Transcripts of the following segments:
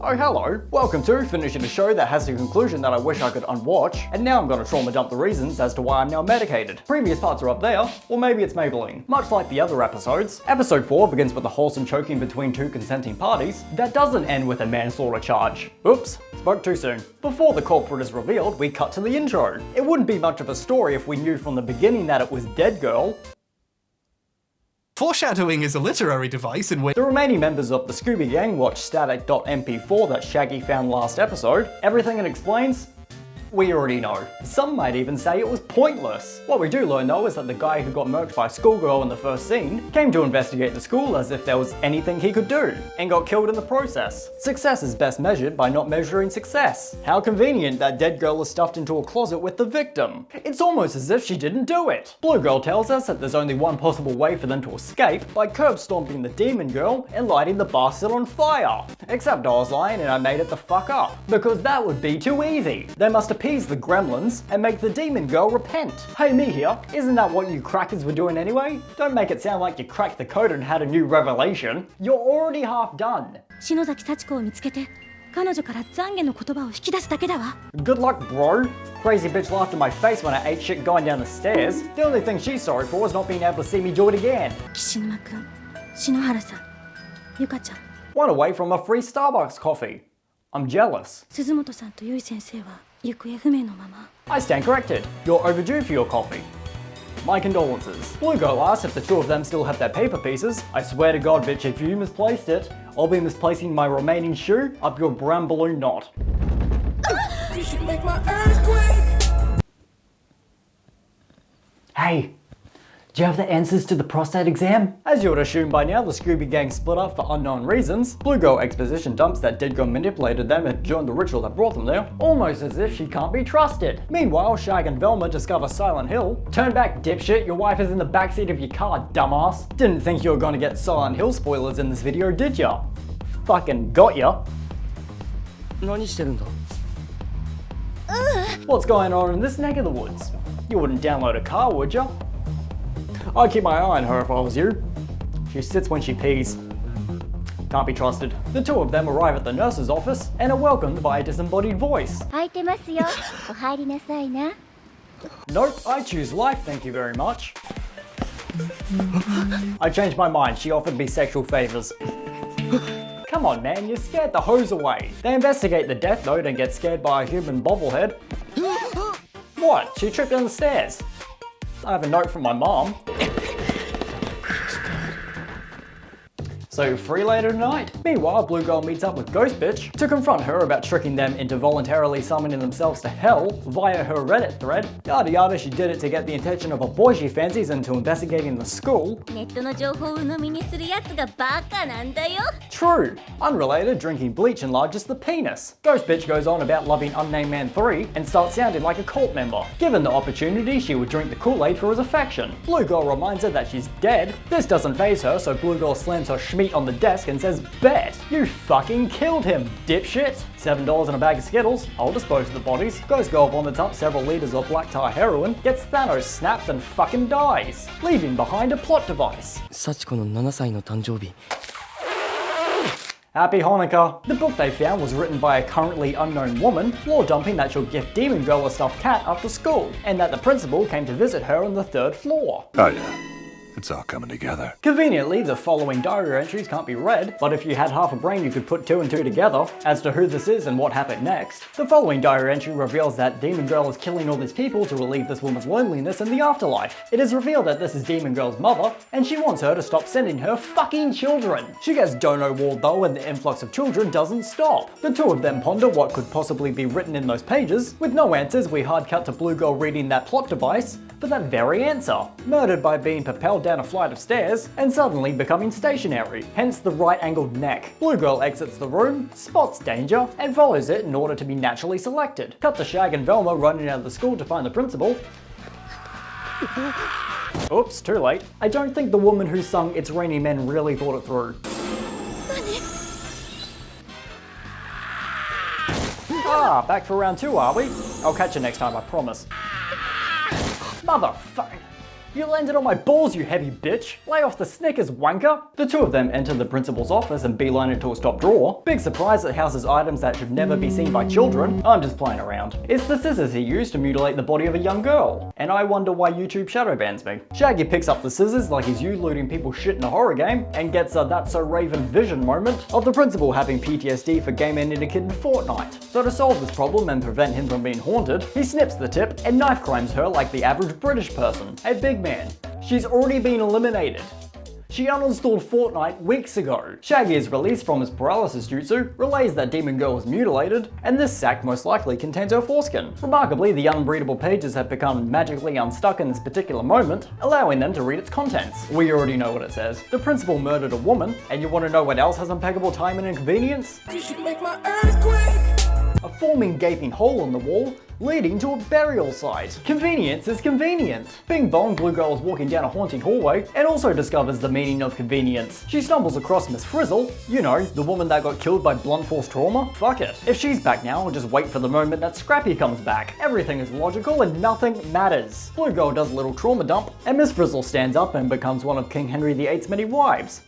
Oh hello, welcome to finishing a show that has a conclusion that I wish I could unwatch, and now I'm gonna trauma dump the reasons as to why I'm now medicated. Previous parts are up there, or maybe it's Maybelline. Much like the other episodes, episode 4 begins with a wholesome choking between two consenting parties that doesn't end with a manslaughter charge. Oops, spoke too soon. Before the culprit is revealed, we cut to the intro. It wouldn't be much of a story if we knew from the beginning that it was Dead Girl. Foreshadowing is a literary device in which the remaining members of the Scooby Gang watch static.mp4 that Shaggy found last episode. Everything it explains? We already know. Some might even say it was pointless. What we do learn though is that the guy who got murked by a schoolgirl in the first scene came to investigate the school as if there was anything he could do, and got killed in the process. Success is best measured by not measuring success. How convenient that Dead Girl is stuffed into a closet with the victim. It's almost as if she didn't do it. Blue Girl tells us that there's only one possible way for them to escape, by curb stomping the Demon Girl and lighting the bastard on fire. Except I was lying and I made it the fuck up, because that would be too easy. They must appease the gremlins and make the Demon Girl repent. Hey, me here, isn't that what you crackers were doing anyway? Don't make it sound like you cracked the code and had a new revelation. You're already half done. Good luck, bro. Crazy bitch laughed in my face when I ate shit going down the stairs. The only thing she's sorry for is not being able to see me do it again. One away from a free Starbucks coffee. I'm jealous. I stand corrected. You're overdue for your coffee. My condolences. Blue Girl asks if the two of them still have their paper pieces. I swear to God, bitch, if you misplaced it, I'll be misplacing my remaining shoe up your brown balloon knot. You should make my earthquake. Hey. Do you have the answers to the prostate exam? As you would assume by now, the Scooby Gang split up for unknown reasons. Blue Girl exposition dumps that Dead Girl manipulated them and during the ritual that brought them there, almost as if she can't be trusted. Meanwhile, Shag and Velma discover Silent Hill. Turn back, dipshit, your wife is in the backseat of your car, dumbass. Didn't think you were gonna get Silent Hill spoilers in this video, did ya? Fucking got ya. What's going on in this neck of the woods? You wouldn't download a car, would ya? I'd keep my eye on her if I was you. She sits when she pees. Can't be trusted. The two of them arrive at the nurse's office and are welcomed by a disembodied voice. Nope, I choose life, thank you very much. I changed my mind, she offered me sexual favors. Come on man, you scared the hose away. They investigate the death note and get scared by a human bobblehead. What? She tripped down the stairs. I have a note from my mom. So you're free later tonight? Meanwhile, Blue Girl meets up with Ghost Bitch to confront her about tricking them into voluntarily summoning themselves to hell via her Reddit thread. Yada yada, she did it to get the attention of a boy she fancies into investigating the school. True. Unrelated, drinking bleach enlarges the penis. Ghost Bitch goes on about loving Unnamed Man 3 and starts sounding like a cult member. Given the opportunity, she would drink the Kool-Aid for his affection. Blue Girl reminds her that she's dead. This doesn't faze her, so Blue Girl slams her schmeat on the desk and says, "Bet, you fucking killed him, dipshit." $7 in a bag of Skittles, I'll dispose of the bodies. Ghost Girl vomits up several liters of black tar heroin, gets Thanos snapped and fucking dies, leaving behind a plot device. Happy Hanukkah. The book they found was written by a currently unknown woman, lore dumping that she'll gift Demon Girl a stuffed cat after school, and that the principal came to visit her on the 3rd floor. Oh yeah. It's all coming together. Conveniently, the following diary entries can't be read, but if you had half a brain you could put 2 and 2 together as to who this is and what happened next. The following diary entry reveals that Demon Girl is killing all these people to relieve this woman's loneliness in the afterlife. It is revealed that this is Demon Girl's mother, and she wants her to stop sending her fucking children. She gets dono walled though, and the influx of children doesn't stop. The two of them ponder what could possibly be written in those pages. With no answers, we hard cut to Blue Girl reading that plot device for that very answer. Murdered by being propelled down a flight of stairs and suddenly becoming stationary, hence the right-angled neck. Blue Girl exits the room, spots danger, and follows it in order to be naturally selected. Cut to Shag and Velma running out of the school to find the principal. Oops, too late. I don't think the woman who sung It's Raining Men really thought it through. Ah, back for round 2, are we? I'll catch you next time, I promise. Motherfucker. You landed on my balls, you heavy bitch! Lay off the Snickers, wanker! The two of them enter the principal's office and beeline it to a top drawer. Big surprise, it houses items that should never be seen by children. I'm just playing around. It's the scissors he used to mutilate the body of a young girl. And I wonder why YouTube shadow bans me. Shaggy picks up the scissors like he's you looting people's shit in a horror game, and gets a That's So Raven vision moment of the principal having PTSD for game ending a kid in Fortnite. So to solve this problem and prevent him from being haunted, he snips the tip and knife crimes her like the average British person. Hey big man, she's already been eliminated. She uninstalled Fortnite weeks ago. Shaggy is released from his paralysis jutsu, relays that Demon Girl was mutilated, and this sack most likely contains her foreskin. Remarkably, the unreadable pages have become magically unstuck in this particular moment, allowing them to read its contents. We already know what it says. The principal murdered a woman, and you want to know what else has impeccable time and inconvenience? You should make my earthquake! A forming gaping hole in the wall, leading to a burial site. Convenience is convenient. Bing bong, Blue Girl is walking down a haunting hallway and also discovers the meaning of convenience. She stumbles across Miss Frizzle, you know, the woman that got killed by blunt force trauma. Fuck it. If she's back now, I'll just wait for the moment that Scrappy comes back. Everything is logical and nothing matters. Blue Girl does a little trauma dump, and Miss Frizzle stands up and becomes one of King Henry VIII's many wives.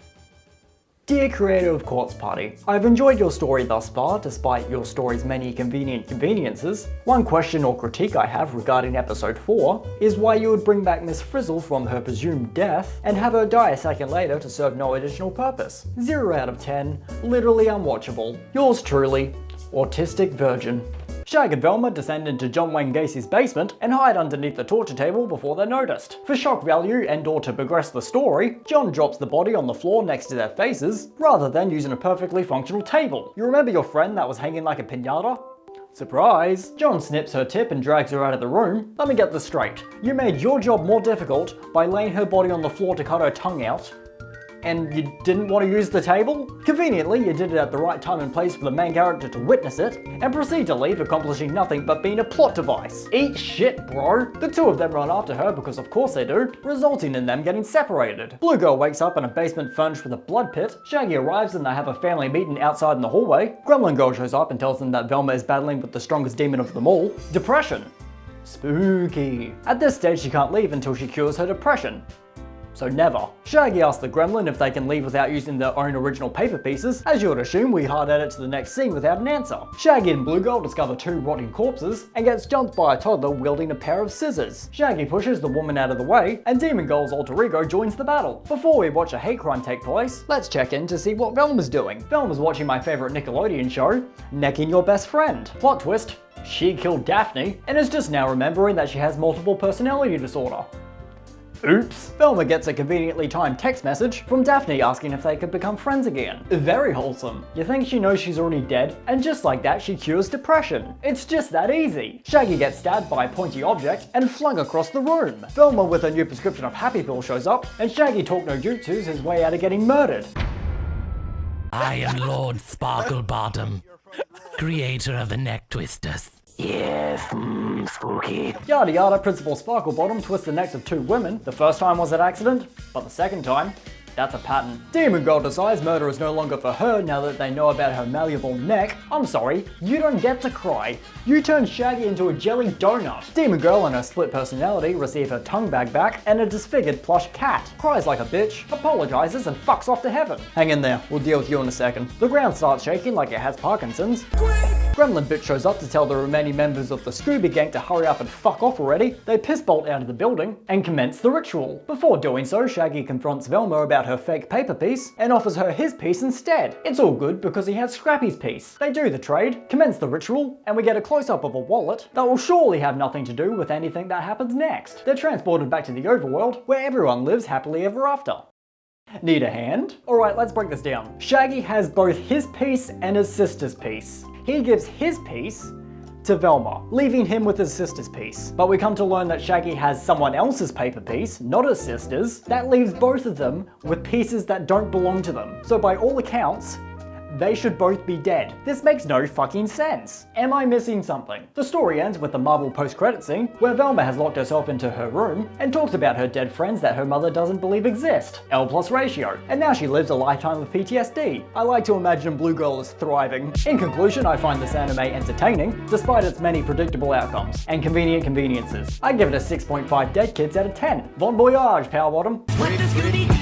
Dear creator of Corpse Party, I've enjoyed your story thus far, despite your story's many convenient conveniences. One question or critique I have regarding episode 4 is why you would bring back Miss Frizzle from her presumed death and have her die a second later to serve no additional purpose. 0 out of 10, literally unwatchable. Yours truly, Autistic Virgin. Shag and Velma descend into John Wayne Gacy's basement and hide underneath the torture table before they're noticed. For shock value and or to progress the story, John drops the body on the floor next to their faces, rather than using a perfectly functional table. You remember your friend that was hanging like a piñata? Surprise! John snips her tip and drags her out of the room. Let me get this straight. You made your job more difficult by laying her body on the floor to cut her tongue out, and you didn't want to use the table? Conveniently, you did it at the right time and place for the main character to witness it, and proceed to leave accomplishing nothing but being a plot device. Eat shit, bro. The two of them run after her because of course they do, resulting in them getting separated. Blue Girl wakes up in a basement furnished with a blood pit. Shaggy arrives and they have a family meeting outside in the hallway. Gremlin Girl shows up and tells them that Velma is battling with the strongest demon of them all, depression. Spooky. At this stage she can't leave until she cures her depression. So never. Shaggy asks the gremlin if they can leave without using their own original paper pieces. As you would assume, we hard edit to the next scene without an answer. Shaggy and Blue Girl discover 2 rotting corpses and gets jumped by a toddler wielding a pair of scissors. Shaggy pushes the woman out of the way and Demon Girl's alter ego joins the battle. Before we watch a hate crime take place, let's check in to see what Velma's doing. Velma's watching my favorite Nickelodeon show, Necking Your Best Friend. Plot twist, she killed Daphne and is just now remembering that she has multiple personality disorder. Oops. Velma gets a conveniently timed text message from Daphne asking if they could become friends again. Very wholesome. You think she knows she's already dead, and just like that she cures depression. It's just that easy. Shaggy gets stabbed by a pointy object and flung across the room. Velma with a new prescription of Happy Pill shows up, and Shaggy talk no jutsus his way out of getting murdered. I am Lord Sparklebottom, creator of the neck twisters. Yes, spooky. Yada yada, Principal Sparklebottom twists the necks of 2 women. The first time was an accident, but the second time, that's a pattern. Demon Girl decides murder is no longer for her now that they know about her malleable neck. I'm sorry, you don't get to cry. You turn Shaggy into a jelly donut. Demon Girl and her split personality receive her tongue bag back and a disfigured plush cat. Cries like a bitch, apologizes and fucks off to heaven. Hang in there, we'll deal with you in a second. The ground starts shaking like it has Parkinson's. Gremlin bitch shows up to tell the remaining members of the Scooby gang to hurry up and fuck off already. They piss bolt out of the building and commence the ritual. Before doing so, Shaggy confronts Velma about her fake paper piece and offers her his piece instead. It's all good because he has Scrappy's piece. They do the trade, commence the ritual, and we get a close-up of a wallet that will surely have nothing to do with anything that happens next. They're transported back to the overworld where everyone lives happily ever after. Need a hand? Alright, let's break this down. Shaggy has both his piece and his sister's piece. He gives his piece to Velma, leaving him with his sister's piece. But we come to learn that Shaggy has someone else's paper piece, not his sister's. That leaves both of them with pieces that don't belong to them. So by all accounts, They should both be dead. This makes no fucking sense. Am I missing something? The story ends with the Marvel post-credit scene where Velma has locked herself into her room and talks about her dead friends that her mother doesn't believe exist. L+ ratio. And now she lives a lifetime of PTSD. I like to imagine Blue Girl is thriving. In conclusion, I find this anime entertaining, despite its many predictable outcomes and convenient conveniences. I give it a 6.5 dead kids out of 10. Bon voyage, Power Bottom. What does Scooby